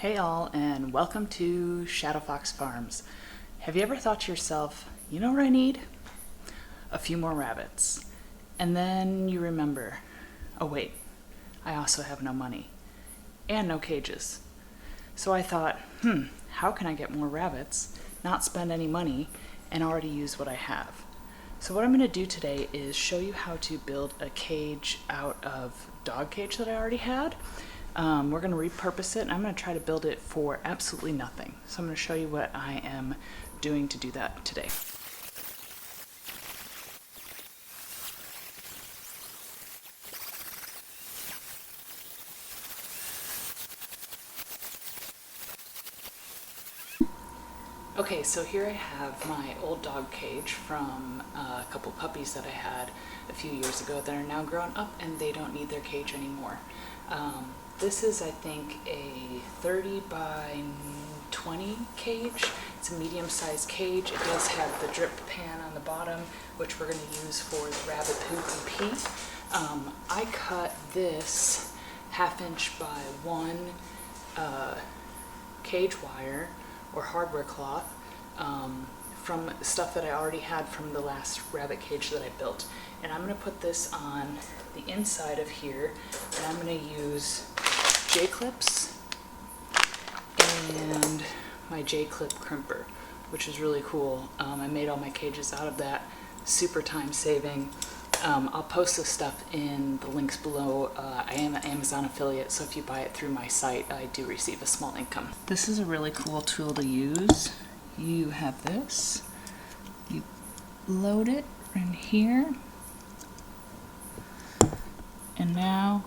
Hey all, and welcome to Shadow Fox Farms. Have you ever thought to yourself, you know what I need? A few more rabbits. And then you remember, oh wait, I also have no money. And no cages. So I thought, how can I get more rabbits, not spend any money, and already use what I have? So what I'm going to do today is show you how to build a cage out of dog cage that I already had. We're going to repurpose it, and I'm going to try to build it for absolutely nothing. So I'm going to show you what I am doing to do that today. Okay, so here I have my old dog cage from a couple puppies that I had a few years ago that are now grown up and they don't need their cage anymore. This is, I think, a 30 by 20 cage. It's a medium-sized cage. It does have the drip pan on the bottom, which we're going to use for the rabbit poop and pee. I cut this 1/2 inch by 1 cage wire or hardware cloth from stuff that I already had from the last rabbit cage that I built. And I'm going to put this on the inside of here, and I'm going to use J-clips and my J-clip crimper, which is really cool. I made all my cages out of that, super time saving. I'll post this stuff in the links below. I am an Amazon affiliate, so if you buy it through my site, I do receive a small income. This is a really cool tool to use. You have this, you load it in here, and now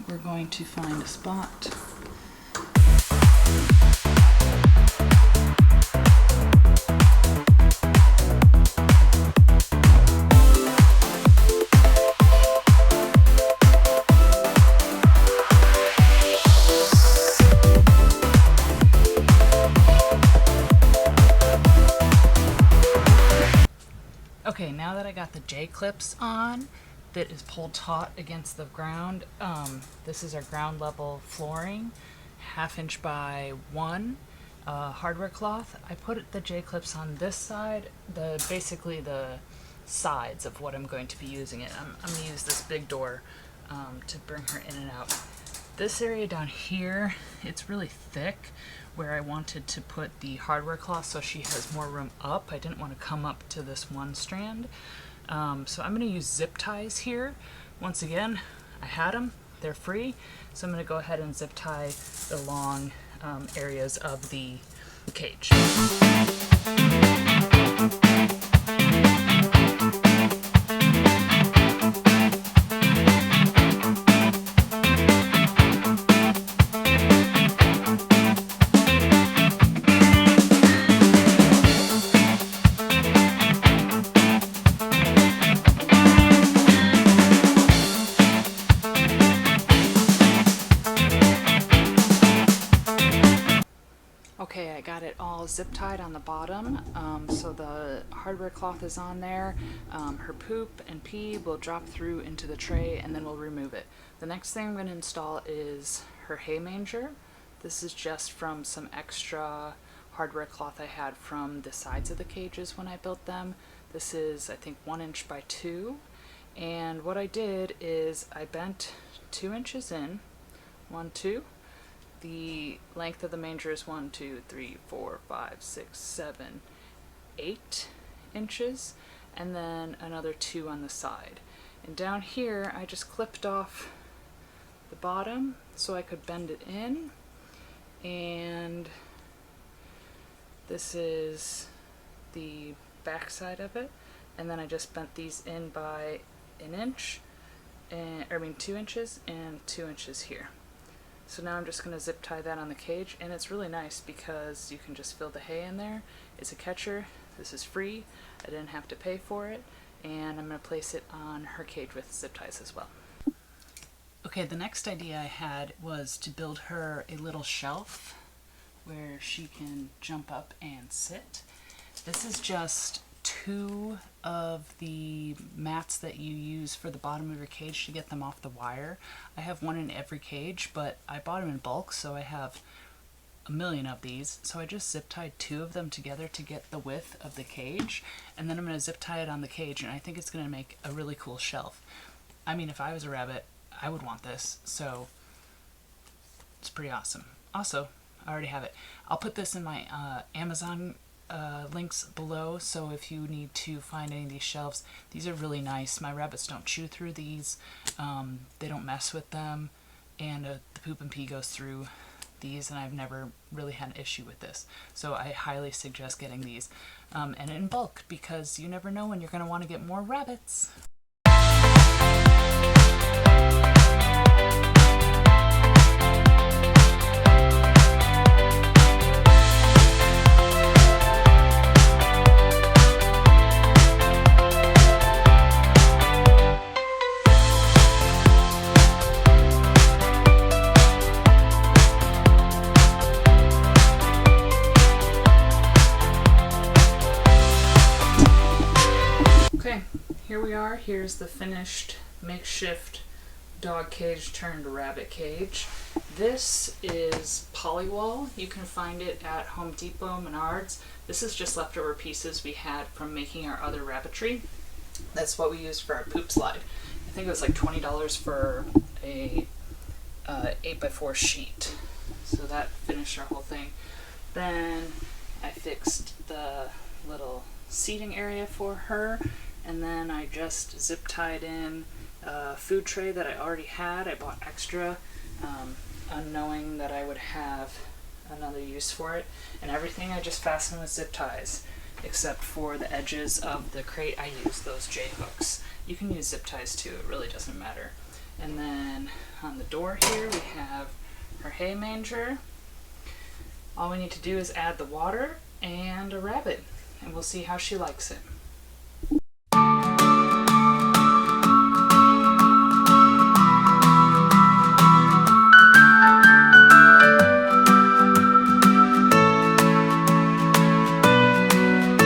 we're going to find a spot. Okay, now that I got the J-clips on, that is pulled taut against the ground, this is our ground level flooring, 1/2 inch by 1 hardware cloth. I put the J-clips on this side, basically the sides of what I'm going to be using it. I'm going to use this big door to bring her in and out. This area down here, it's really thick where I wanted to put the hardware cloth so she has more room up. I didn't want to come up to this one strand. So I'm going to use zip ties here. Once again, I had them, they're free. So I'm going to go ahead and zip tie the long areas of the cage. Okay, I got it all zip tied on the bottom, so the hardware cloth is on there. Her poop and pee will drop through into the tray and then we'll remove it. The next thing I'm going to install is her hay manger. This is just from some extra hardware cloth I had from the sides of the cages when I built them. This is, I think, 1 inch by 2. And what I did is I bent 2 inches in, 1, 2. The length of the manger is 1, 2, 3, 4, 5, 6, 7, 8 inches, and then another 2 on the side. And down here, I just clipped off the bottom so I could bend it in. And this is the back side of it. And then I just bent these in by 1 inch, and 2 inches and 2 inches here. So now I'm just going to zip tie that on the cage, and it's really nice because you can just fill the hay in there. It's a catcher. This is free. I didn't have to pay for it, and I'm going to place it on her cage with zip ties as well. Okay, the next idea I had was to build her a little shelf where she can jump up and sit. This is just 2 of the mats that you use for the bottom of your cage to get them off the wire. I have 1 in every cage, but I bought them in bulk, so I have a million of these, so I just zip tied 2 of them together to get the width of the cage, and then I'm going to zip tie it on the cage, and I think it's going to make a really cool shelf. I mean, if I was a rabbit, I would want this, so it's pretty awesome. Also, I already have it. I'll put this in my Amazon links below, so if you need to find any of these shelves, these are really nice. My rabbits don't chew through these, they don't mess with them, and the poop and pee goes through these, and I've never really had an issue with this. So I highly suggest getting these, and in bulk, because you never know when you're going to want to get more rabbits. Okay, here we are. Here's the finished makeshift dog cage turned rabbit cage. This is Polywall. You can find it at Home Depot, Menards. This is just leftover pieces we had from making our other rabbitry. That's what we used for our poop slide. I think it was like $20 for a 8x4 sheet. So that finished our whole thing. Then I fixed the little seating area for her, and then I just zip tied in a food tray that I already had. I bought extra, unknowing that I would have another use for it, and everything I just fastened with zip ties, except for the edges of the crate. I use those J hooks. You can use zip ties too, it really doesn't matter. And then on the door here we have her hay manger. All we need to do is add the water and a rabbit, and we'll see how she likes it.